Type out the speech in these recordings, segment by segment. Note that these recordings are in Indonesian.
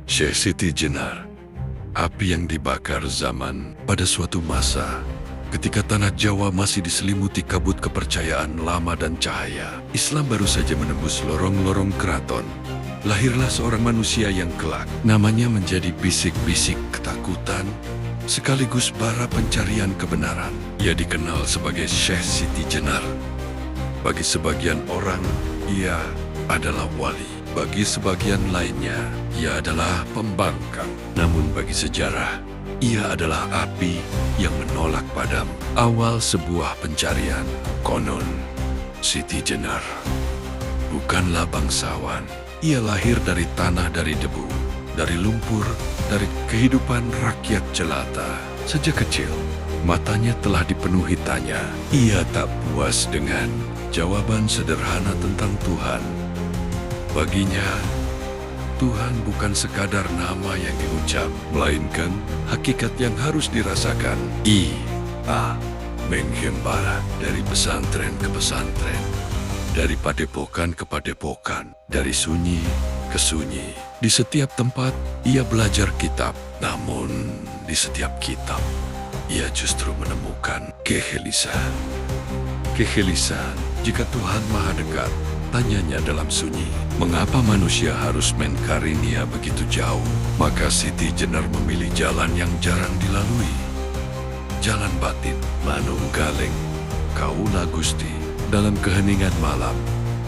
Syekh Siti Jenar, api yang dibakar zaman pada suatu masa ketika tanah Jawa masih diselimuti kabut kepercayaan lama dan cahaya. Islam baru saja menembus lorong-lorong keraton. Lahirlah seorang manusia yang kelak namanya menjadi bisik-bisik ketakutan sekaligus bara pencarian kebenaran. Ia dikenal sebagai Syekh Siti Jenar. Bagi sebagian orang, ia adalah wali. Bagi sebagian lainnya, ia adalah pembangkang. Namun bagi sejarah, ia adalah api yang menolak padam. Awal sebuah pencarian. Konon, Siti Jenar bukanlah bangsawan. Ia lahir dari tanah, dari debu, dari lumpur, dari kehidupan rakyat jelata. Sejak kecil, matanya telah dipenuhi tanya. Ia tak puas dengan jawaban sederhana tentang Tuhan. Baginya, Tuhan bukan sekadar nama yang diucap, melainkan hakikat yang harus dirasakan. Ia menggembala dari pesantren ke pesantren, dari padepokan ke padepokan, dari sunyi ke sunyi. Di setiap tempat, ia belajar kitab. Namun, di setiap kitab, ia justru menemukan kegelisahan. Kegelisahan jika Tuhan Maha Dekat. Tanyanya dalam sunyi, mengapa manusia harus menkarinia begitu jauh? Maka Siti Jenar memilih jalan yang jarang dilalui. Jalan batin, manunggaling, kaula Gusti. Dalam keheningan malam,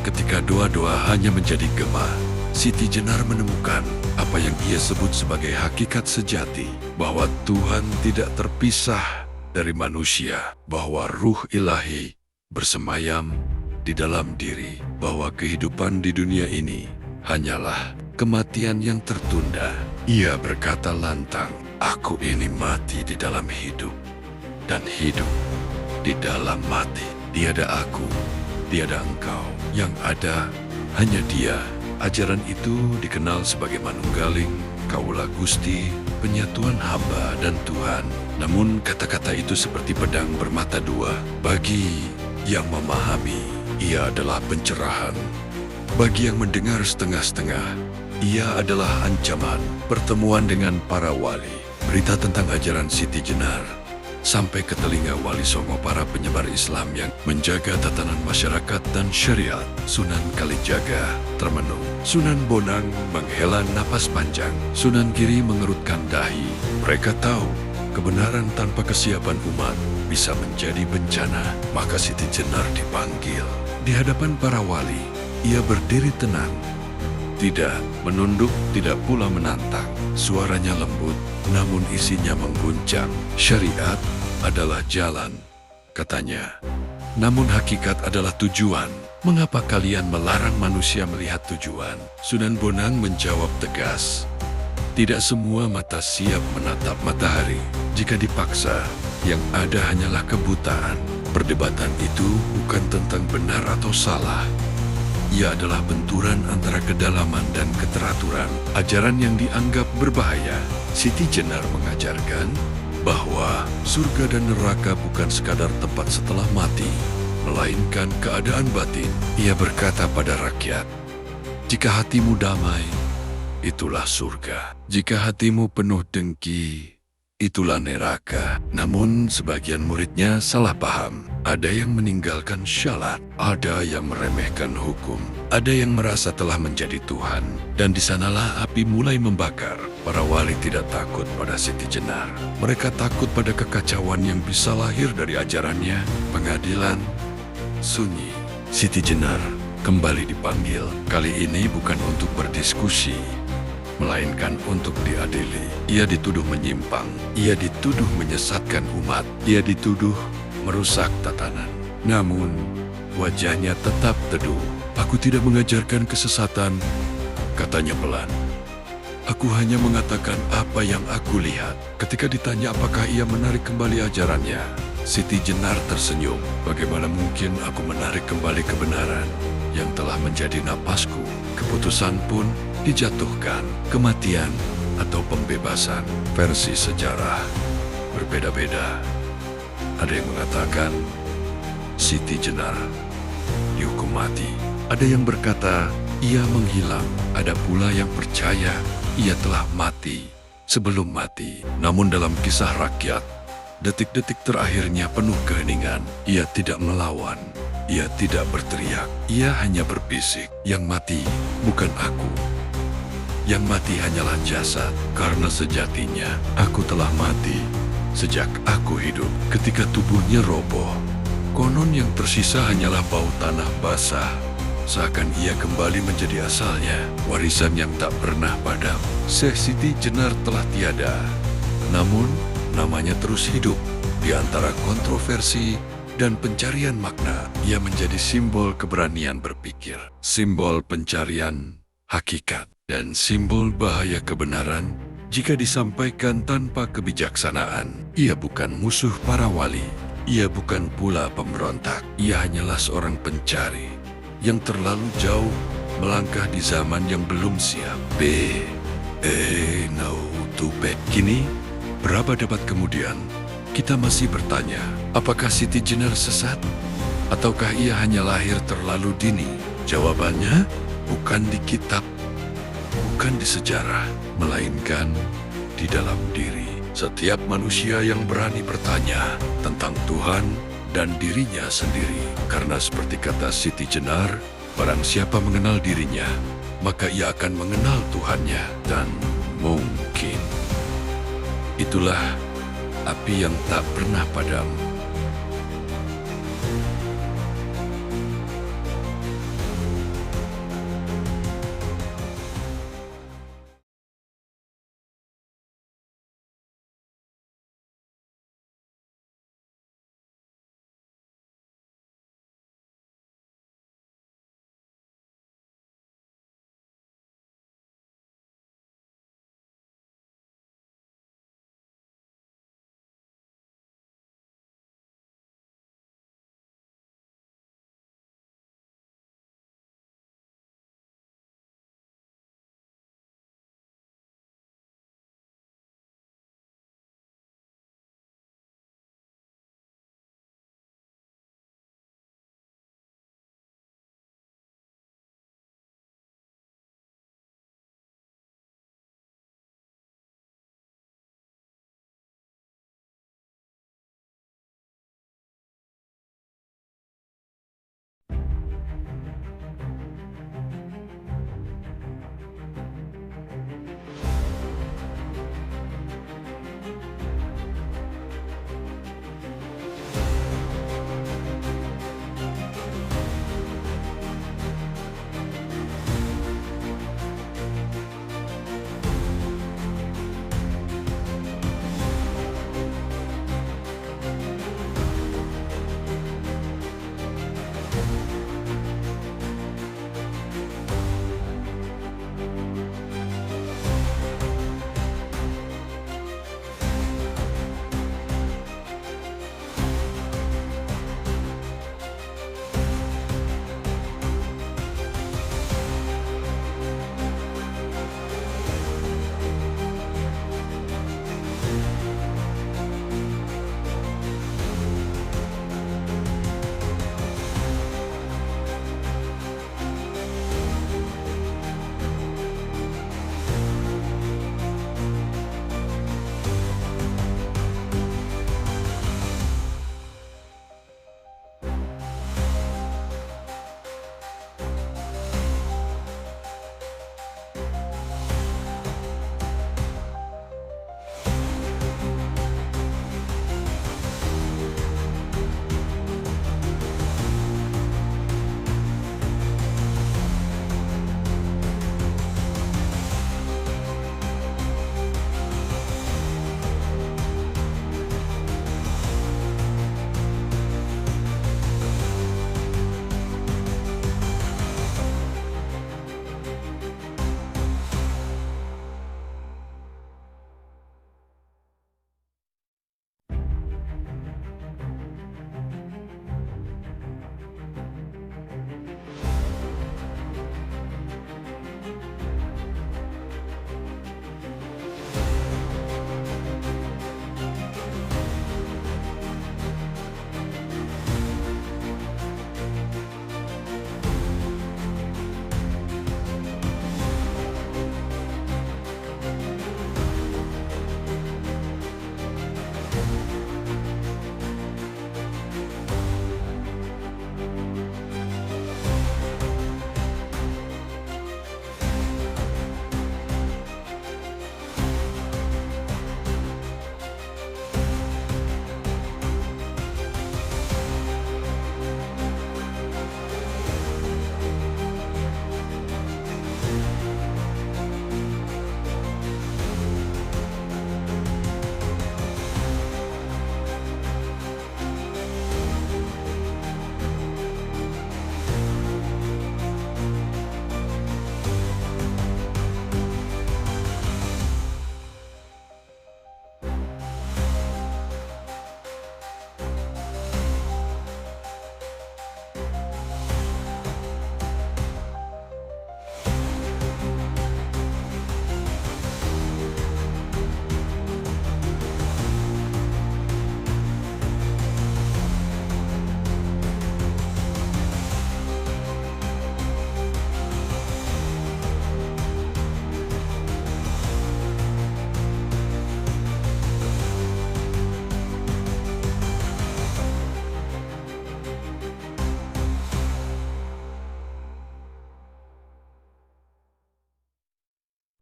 ketika doa-doa hanya menjadi gema, Siti Jenar menemukan apa yang ia sebut sebagai hakikat sejati, bahwa Tuhan tidak terpisah dari manusia, bahwa ruh ilahi bersemayam di dalam diri, bahwa kehidupan di dunia ini hanyalah kematian yang tertunda. Ia berkata lantang, "Aku ini mati di dalam hidup, dan hidup di dalam mati. Tiada aku, tiada engkau, yang ada hanya Dia." Ajaran itu dikenal sebagai manunggaling, kaula Gusti, penyatuan hamba dan Tuhan. Namun kata-kata itu seperti pedang bermata dua. Bagi yang memahami, ia adalah pencerahan. Bagi yang mendengar setengah-setengah, ia adalah ancaman. Pertemuan dengan para wali, berita tentang ajaran Siti Jenar sampai ke telinga Wali Songo, para penyebar Islam yang menjaga tatanan masyarakat dan syariat. Sunan Kalijaga termenung. Sunan Bonang menghela napas panjang. Sunan Giri mengerutkan dahi. Mereka tahu kebenaran tanpa kesiapan umat bisa menjadi bencana. Maka Siti Jenar dipanggil. Di hadapan para wali, ia berdiri tenang. Tidak menunduk, tidak pula menantang. Suaranya lembut, namun isinya mengguncang. Syariat adalah jalan, katanya. Namun hakikat adalah tujuan. Mengapa kalian melarang manusia melihat tujuan? Sunan Bonang menjawab tegas. Tidak semua mata siap menatap matahari. Jika dipaksa, yang ada hanyalah kebutaan. Perdebatan itu bukan tentang benar atau salah. Ia adalah benturan antara kedalaman dan keteraturan. Ajaran yang dianggap berbahaya. Siti Jenar mengajarkan bahwa surga dan neraka bukan sekadar tempat setelah mati, melainkan keadaan batin. Ia berkata pada rakyat, jika hatimu damai, itulah surga. Jika hatimu penuh dengki, itulah neraka. Namun sebagian muridnya salah paham. Ada yang meninggalkan syalat, ada yang meremehkan hukum, ada yang merasa telah menjadi Tuhan. Dan di sanalah api mulai membakar. Para wali tidak takut pada Siti Jenar. Mereka takut pada kekacauan yang bisa lahir dari ajarannya. Pengadilan sunyi. Siti Jenar kembali dipanggil. Kali ini bukan untuk berdiskusi, melainkan untuk diadili. Ia dituduh menyimpang, ia dituduh menyesatkan umat, ia dituduh merusak tatanan. Namun, wajahnya tetap teduh. Aku tidak mengajarkan kesesatan, katanya pelan. Aku hanya mengatakan apa yang aku lihat. Ketika ditanya apakah ia menarik kembali ajarannya, Siti Jenar tersenyum. Bagaimana mungkin aku menarik kembali kebenaran yang telah menjadi napasku? Keputusan pun dijatuhkan. Kematian atau pembebasan. Versi sejarah berbeda-beda. Ada yang mengatakan Siti Jenar dihukum mati. Ada yang berkata ia menghilang. Ada pula yang percaya Ia telah mati sebelum mati. Namun dalam kisah rakyat, detik-detik terakhirnya penuh keheningan. Ia tidak melawan. Ia tidak berteriak. Ia hanya berbisik, "Yang mati bukan aku. Yang mati hanyalah jasad, karena sejatinya aku telah mati sejak aku hidup." Ketika tubuhnya roboh, konon yang tersisa hanyalah bau tanah basah. Seakan ia kembali menjadi asalnya, warisan yang tak pernah padam. Syekh Siti Jenar telah tiada, namun namanya terus hidup di antara kontroversi dan pencarian makna. Ia menjadi simbol keberanian berpikir, simbol pencarian hakikat, dan simbol bahaya kebenaran jika disampaikan tanpa kebijaksanaan. Ia bukan musuh para wali, ia bukan pula pemberontak. Ia hanyalah seorang pencari yang terlalu jauh melangkah di zaman yang belum siap. Kini, berabad-abad kemudian, kita masih bertanya, apakah Siti Jenar sesat? Ataukah ia hanya lahir terlalu dini? Jawabannya bukan di kitab, bukan di sejarah, melainkan di dalam diri setiap manusia yang berani bertanya tentang Tuhan dan dirinya sendiri. Karena seperti kata Siti Jenar, barang siapa mengenal dirinya, maka ia akan mengenal Tuhannya. Dan mungkin itulah api yang tak pernah padam